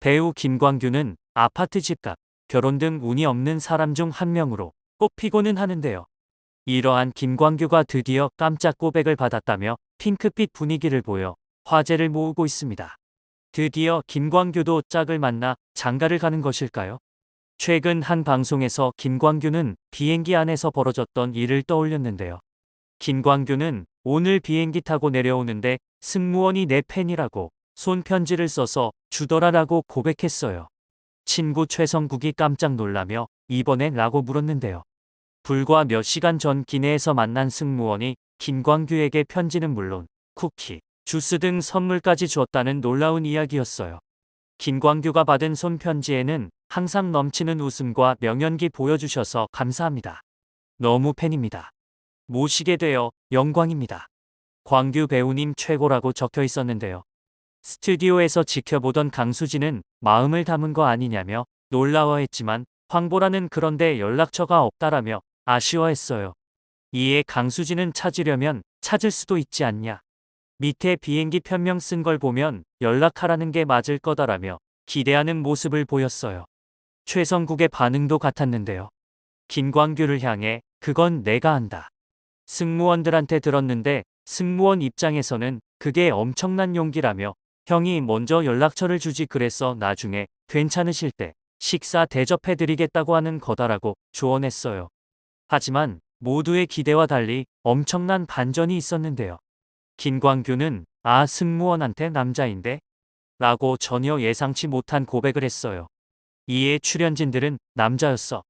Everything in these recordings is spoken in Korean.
배우 김광규는 아파트 집값, 결혼 등 운이 없는 사람 중 한 명으로 꼽히고는 하는데요. 이러한 김광규가 드디어 깜짝 고백을 받았다며 핑크빛 분위기를 보여 화제를 모으고 있습니다. 드디어 김광규도 짝을 만나 장가를 가는 것일까요? 최근 한 방송에서 김광규는 비행기 안에서 벌어졌던 일을 떠올렸는데요. 김광규는 오늘 비행기 타고 내려오는데 승무원이 내 팬이라고 손편지를 써서 주더라라고 고백했어요. 친구 최성국이 깜짝 놀라며 이번엔 라고 물었는데요. 불과 몇 시간 전 기내에서 만난 승무원이 김광규에게 편지는 물론 쿠키, 주스 등 선물까지 주었다는 놀라운 이야기였어요. 김광규가 받은 손편지에는 항상 넘치는 웃음과 명연기 보여주셔서 감사합니다. 너무 팬입니다. 모시게 되어 영광입니다. 광규 배우님 최고라고 적혀 있었는데요. 스튜디오에서 지켜보던 강수지는 마음을 담은 거 아니냐며 놀라워했지만 황보라는 그런데 연락처가 없다라며 아쉬워했어요. 이에 강수지는 찾으려면 찾을 수도 있지 않냐. 밑에 비행기 편명 쓴 걸 보면 연락하라는 게 맞을 거다라며 기대하는 모습을 보였어요. 최성국의 반응도 같았는데요. 김광규를 향해 그건 내가 한다. 승무원들한테 들었는데 승무원 입장에서는 그게 엄청난 용기라며 형이 먼저 연락처를 주지 그래서 나중에 괜찮으실 때 식사 대접해드리겠다고 하는 거다라고 조언했어요. 하지만 모두의 기대와 달리 엄청난 반전이 있었는데요. 김광규는 승무원한테 남자인데? 라고 전혀 예상치 못한 고백을 했어요. 이에 출연진들은 남자였어.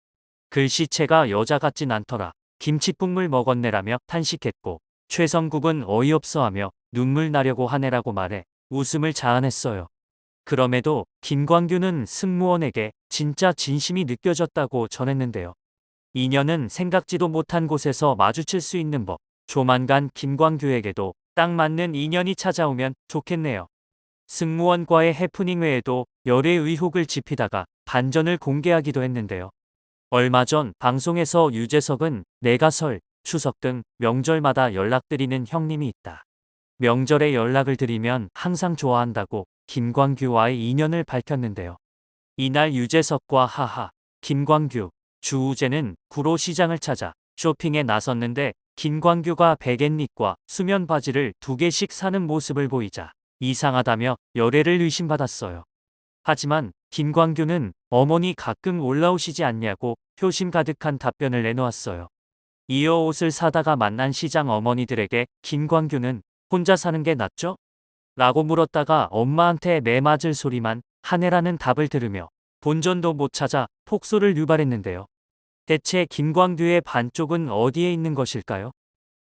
글씨체가 여자 같진 않더라. 김치국물 먹었네라며 탄식했고 최성국은 어이없어하며 눈물 나려고 하네라고 말해 웃음을 자아냈어요. 그럼에도 김광규는 승무원에게 진짜 진심이 느껴졌다고 전했는데요. 인연은 생각지도 못한 곳에서 마주칠 수 있는 법. 조만간 김광규에게도 딱 맞는 인연이 찾아오면 좋겠네요. 승무원과의 해프닝 외에도 열애 의혹을 짚이다가 반전을 공개하기도 했는데요. 얼마 전 방송에서 유재석은 내가 설, 추석 등 명절마다 연락드리는 형님이 있다. 명절에 연락을 드리면 항상 좋아한다고 김광규와의 인연을 밝혔는데요. 이날 유재석과 하하, 김광규, 주우재는 구로 시장을 찾아 쇼핑에 나섰는데 김광규가 베갯잎과 수면 바지를 2개씩 사는 모습을 보이자 이상하다며 열애를 의심받았어요. 하지만 김광규는 어머니 가끔 올라오시지 않냐고 효심 가득한 답변을 내놓았어요. 이어 옷을 사다가 만난 시장 어머니들에게 김광규는 혼자 사는 게 낫죠? 라고 물었다가 엄마한테 매 맞을 소리만 하네라는 답을 들으며 본전도 못 찾아 폭소를 유발했는데요. 대체 김광규의 반쪽은 어디에 있는 것일까요?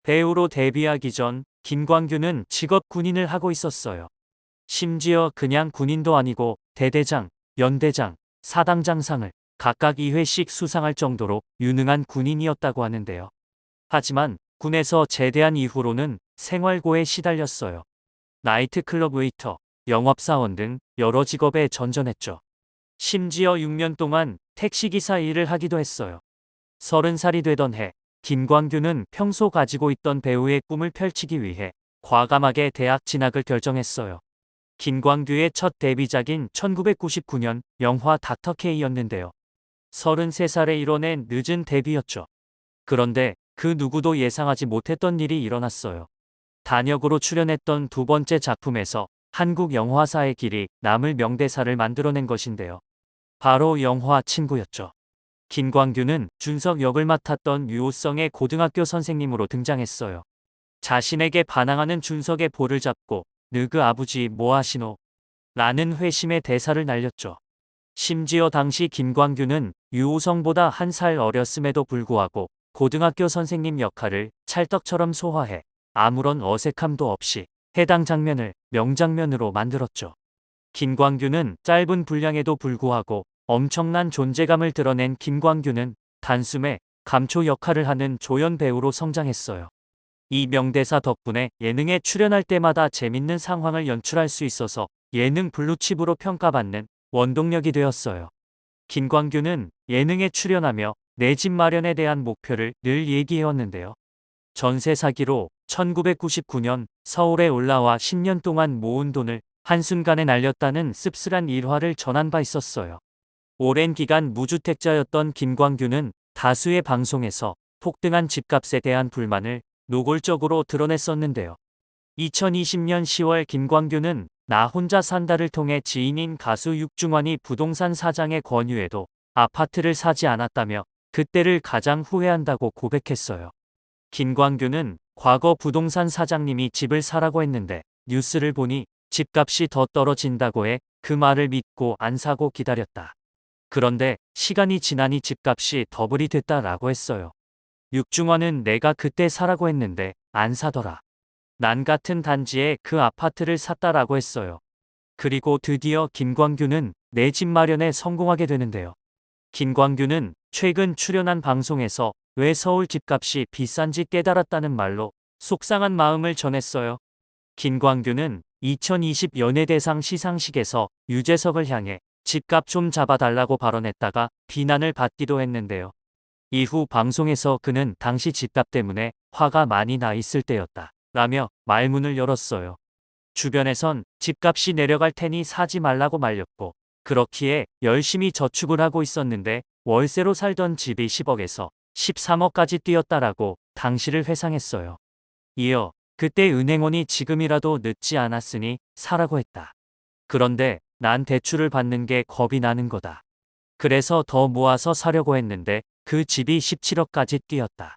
배우로 데뷔하기 전 김광규는 직업 군인을 하고 있었어요. 심지어 그냥 군인도 아니고 대대장, 연대장, 사당장 상을 각각 2회씩 수상할 정도로 유능한 군인이었다고 하는데요. 하지만 군에서 제대한 이후로는 생활고에 시달렸어요. 나이트클럽 웨이터, 영업사원 등 여러 직업에 전전했죠. 심지어 6년 동안 택시기사 일을 하기도 했어요. 30살이 되던 해, 김광규는 평소 가지고 있던 배우의 꿈을 펼치기 위해 과감하게 대학 진학을 결정했어요. 김광규의 첫 데뷔작인 1999년 영화 닥터케이였는데요. 33살에 이뤄낸 늦은 데뷔였죠. 그런데 그 누구도 예상하지 못했던 일이 일어났어요. 단역으로 출연했던 두 번째 작품에서 한국 영화사의 길이 남을 명대사를 만들어낸 것인데요. 바로 영화 친구였죠. 김광규는 준석 역을 맡았던 유호성의 고등학교 선생님으로 등장했어요. 자신에게 반항하는 준석의 볼을 잡고 느그 아부지 뭐 하시노? 라는 회심의 대사를 날렸죠. 심지어 당시 김광규는 유호성보다 1살 어렸음에도 불구하고 고등학교 선생님 역할을 찰떡처럼 소화해 아무런 어색함도 없이 해당 장면을 명장면으로 만들었죠. 김광규는 짧은 분량에도 불구하고 엄청난 존재감을 드러낸 김광규는 단숨에 감초 역할을 하는 조연 배우로 성장했어요. 이 명대사 덕분에 예능에 출연할 때마다 재밌는 상황을 연출할 수 있어서 예능 블루칩으로 평가받는 원동력이 되었어요. 김광규는 예능에 출연하며 내 집 마련에 대한 목표를 늘 얘기해왔는데요. 전세 사기로 1999년 서울에 올라와 10년 동안 모은 돈을 한순간에 날렸다는 씁쓸한 일화를 전한 바 있었어요. 오랜 기간 무주택자였던 김광규는 다수의 방송에서 폭등한 집값에 대한 불만을 노골적으로 드러냈었는데요. 2020년 10월 김광규는 나 혼자 산다를 통해 지인인 가수 육중환이 부동산 사장의 권유에도 아파트를 사지 않았다며 그때를 가장 후회한다고 고백했어요. 김광규는 과거 부동산 사장님이 집을 사라고 했는데 뉴스를 보니 집값이 더 떨어진다고 해 그 말을 믿고 안 사고 기다렸다. 그런데 시간이 지나니 집값이 더블이 됐다라고 했어요. 육중환은 내가 그때 사라고 했는데 안 사더라. 난 같은 단지에 그 아파트를 샀다라고 했어요. 그리고 드디어 김광규는 내 집 마련에 성공하게 되는데요. 김광규는 최근 출연한 방송에서 왜 서울 집값이 비싼지 깨달았다는 말로 속상한 마음을 전했어요. 김광규는 2020 연예대상 시상식에서 유재석을 향해 집값 좀 잡아달라고 발언했다가 비난을 받기도 했는데요. 이후 방송에서 그는 당시 집값 때문에 화가 많이 나 있을 때였다 라며 말문을 열었어요. 주변에선 집값이 내려갈 테니 사지 말라고 말렸고, 그렇기에 열심히 저축을 하고 있었는데 월세로 살던 집이 10억에서 13억까지 뛰었다라고 당시를 회상했어요. 이어 그때 은행원이 지금이라도 늦지 않았으니 사라고 했다. 그런데 난 대출을 받는 게 겁이 나는 거다. 그래서 더 모아서 사려고 했는데 그 집이 17억까지 뛰었다.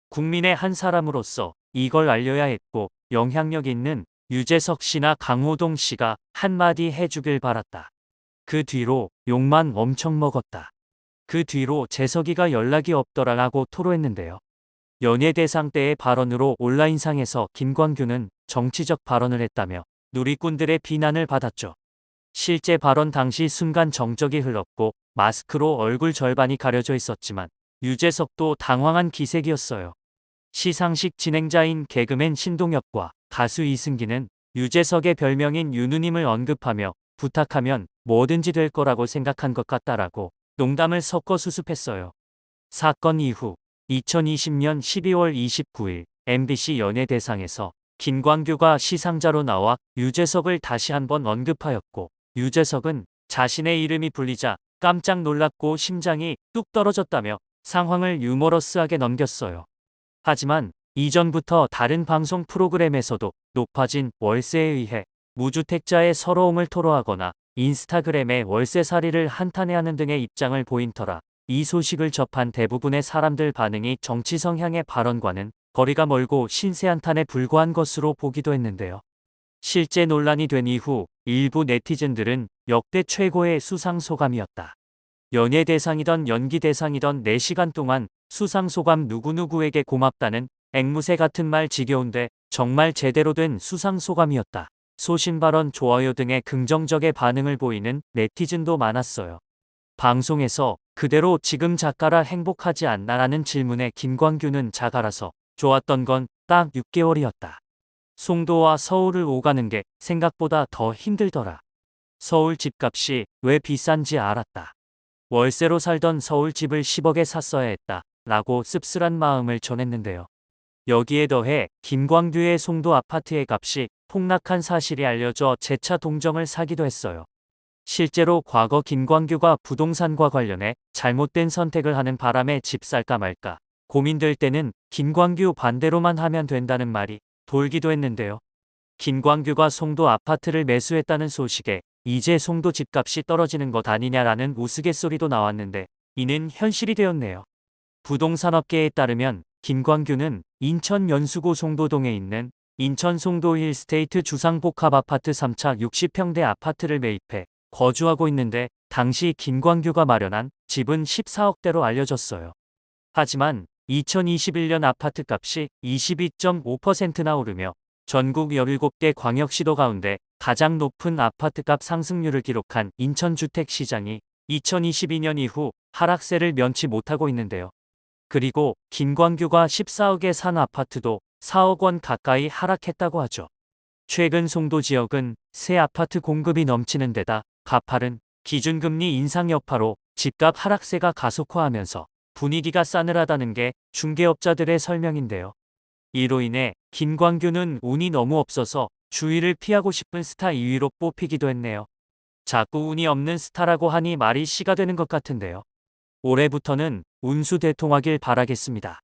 국민의 한 사람으로서 이걸 알려야 했고 영향력 있는 유재석 씨나 강호동 씨가 한마디 해주길 바랐다. 그 뒤로 욕만 엄청 먹었다. 그 뒤로 재석이가 연락이 없더라라고 토로했는데요. 연예대상 때의 발언으로 온라인상에서 김광규는 정치적 발언을 했다며 누리꾼들의 비난을 받았죠. 실제 발언 당시 순간 정적이 흘렀고 마스크로 얼굴 절반이 가려져 있었지만 유재석도 당황한 기색이었어요. 시상식 진행자인 개그맨 신동엽과 가수 이승기는 유재석의 별명인 유누님을 언급하며 부탁하면 뭐든지 될 거라고 생각한 것 같다라고 농담을 섞어 수습했어요. 사건 이후 2020년 12월 29일 MBC 연예대상에서 김광규가 시상자로 나와 유재석을 다시 한번 언급하였고 유재석은 자신의 이름이 불리자 깜짝 놀랐고 심장이 뚝 떨어졌다며 상황을 유머러스하게 넘겼어요. 하지만 이전부터 다른 방송 프로그램에서도 높아진 월세에 의해 무주택자의 서러움을 토로하거나 인스타그램에 월세살이를 한탄해하는 등의 입장을 보인 터라 이 소식을 접한 대부분의 사람들 반응이 정치 성향의 발언과는 거리가 멀고 신세한탄에 불과한 것으로 보기도 했는데요. 실제 논란이 된 이후 일부 네티즌들은 역대 최고의 수상 소감이었다. 연예대상이던 연기대상이던 4시간 동안 수상 소감 누구누구에게 고맙다는 앵무새 같은 말 지겨운데 정말 제대로 된 수상 소감이었다. 소신 발언 좋아요 등의 긍정적의 반응을 보이는 네티즌도 많았어요. 방송에서 그대로 지금 작가라 행복하지 않나라는 질문에 김광규는 작가라서 좋았던 건 딱 6개월이었다. 송도와 서울을 오가는 게 생각보다 더 힘들더라. 서울 집값이 왜 비싼지 알았다. 월세로 살던 서울 집을 10억에 샀어야 했다. 라고 씁쓸한 마음을 전했는데요. 여기에 더해 김광규의 송도 아파트의 값이 폭락한 사실이 알려져 재차 동정을 사기도 했어요. 실제로 과거 김광규가 부동산과 관련해 잘못된 선택을 하는 바람에 집 살까 말까 고민될 때는 김광규 반대로만 하면 된다는 말이 돌기도 했는데요. 김광규가 송도 아파트를 매수했다는 소식에 이제 송도 집값이 떨어지는 것 아니냐라는 우스갯소리도 나왔는데 이는 현실이 되었네요. 부동산업계에 따르면 김광규는 인천 연수구 송도동에 있는 인천 송도 힐스테이트 주상복합 아파트 3차 60평대 아파트를 매입해 거주하고 있는데 당시 김광규가 마련한 집은 14억대로 알려졌어요. 하지만 2021년 아파트 값이 22.5%나 오르며 전국 17개 광역시도 가운데 가장 높은 아파트값 상승률을 기록한 인천 주택시장이 2022년 이후 하락세를 면치 못하고 있는데요. 그리고 김광규가 14억에 산 아파트도 4억 원 가까이 하락했다고 하죠. 최근 송도 지역은 새 아파트 공급이 넘치는 데다 가파른 기준금리 인상 여파로 집값 하락세가 가속화하면서 분위기가 싸늘하다는 게 중개업자들의 설명인데요. 이로 인해 김광규는 운이 너무 없어서 주위를 피하고 싶은 스타 2위로 뽑히기도 했네요. 자꾸 운이 없는 스타라고 하니 말이 씨가 되는 것 같은데요. 올해부터는 운수 대통하길 바라겠습니다.